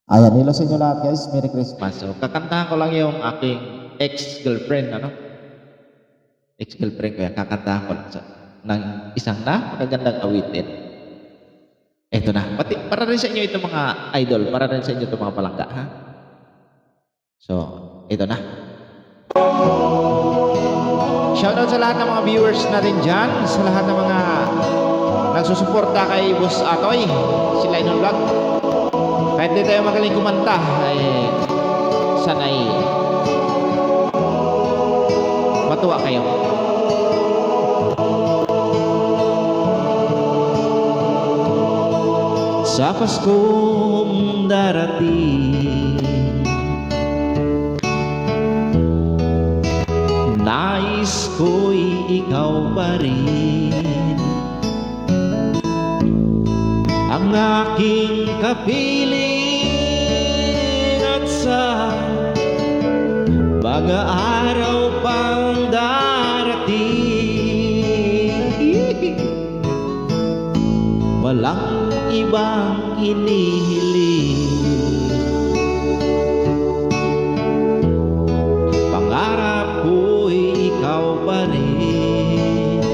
Ayan, hello sa inyo lahat guys. Merry Christmas. So, kakantahan ko lang yung aking ex-girlfriend, ano? Ex-girlfriend ko yan. Kakantahan ko lang ng isang napakagandang awitin. Eto na. Pati, para rin sa inyo ito mga idol. Para rin sa inyo ito mga palangga, ha? So, ito na. Shoutout sa lahat ng mga viewers natin dyan. Sa lahat ng mga nagsusuporta kay Boss Atoy. Si Lionel Vlog. Kahit di tayo magaling kumanta, ay sanay matuwa kayo. Sa Paskong darating, nais ko'y ikaw pa rin ang aking kapiling, at sa mga araw pang darating, walang ibang hinihiling. Pangarap ko'y ikaw pa rin.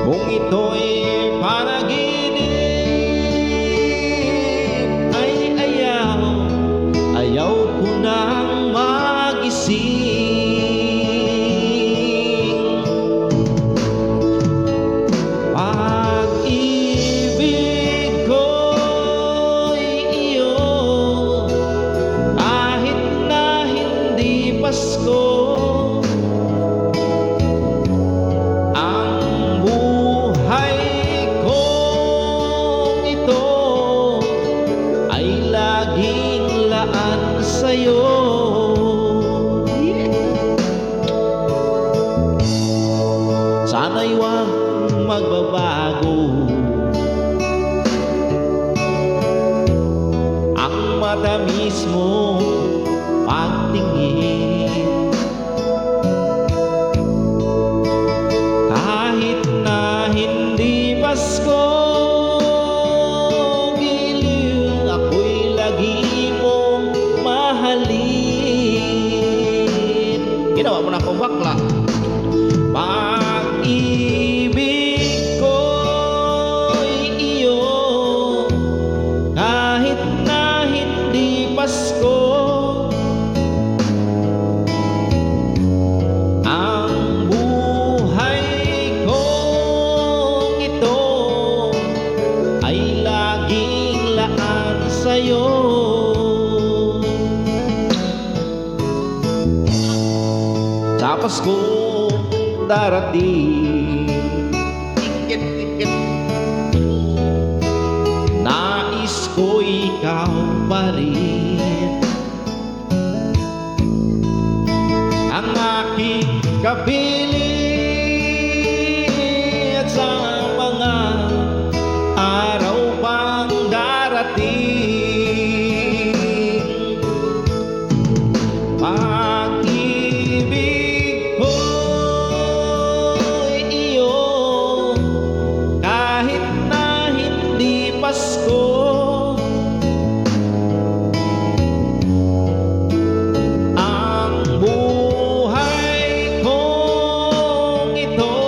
Kung ito'y panaginip, ay ayaw ko nang magising. Pag-ibig ko'y iyo, kahit na hindi Pasko. Sa'yo, sana'y huwag magbabago ang matamis mo pagtingin. Kahit na hindi Pasko, giliw ako'y lagi ginawa mo na akong bakla. Pag-ibig ko'y iyo, kahit na hindi Pasko. Ang buhay kong ito ay laging laan sa'yo. Sa Paskong darating, tikit-tikit, nais ko ikaw pa rin ang aking kapiling, at sa mga araw pang darating, Pasko. Ang buhay kong ito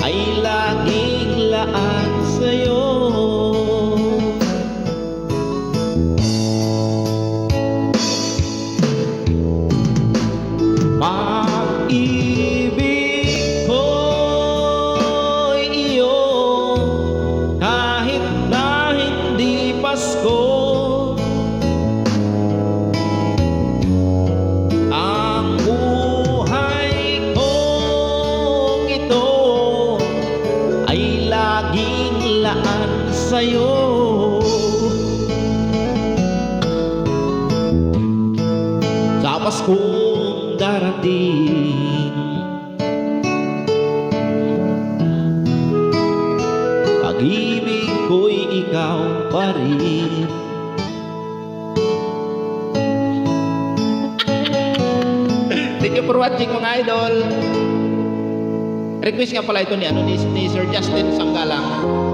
ay laging laan sa'yo. Pag-ibig ko'y iyo, kahit na hindi Pasko. Ang buhay kong ito ay laging laan sa'yo. Sa Paskong darating, pag-ibig ko'y ikaw pa rin. Thank you for watching mga idol. Request nga pala ito ni Sir Justin Sanggalang.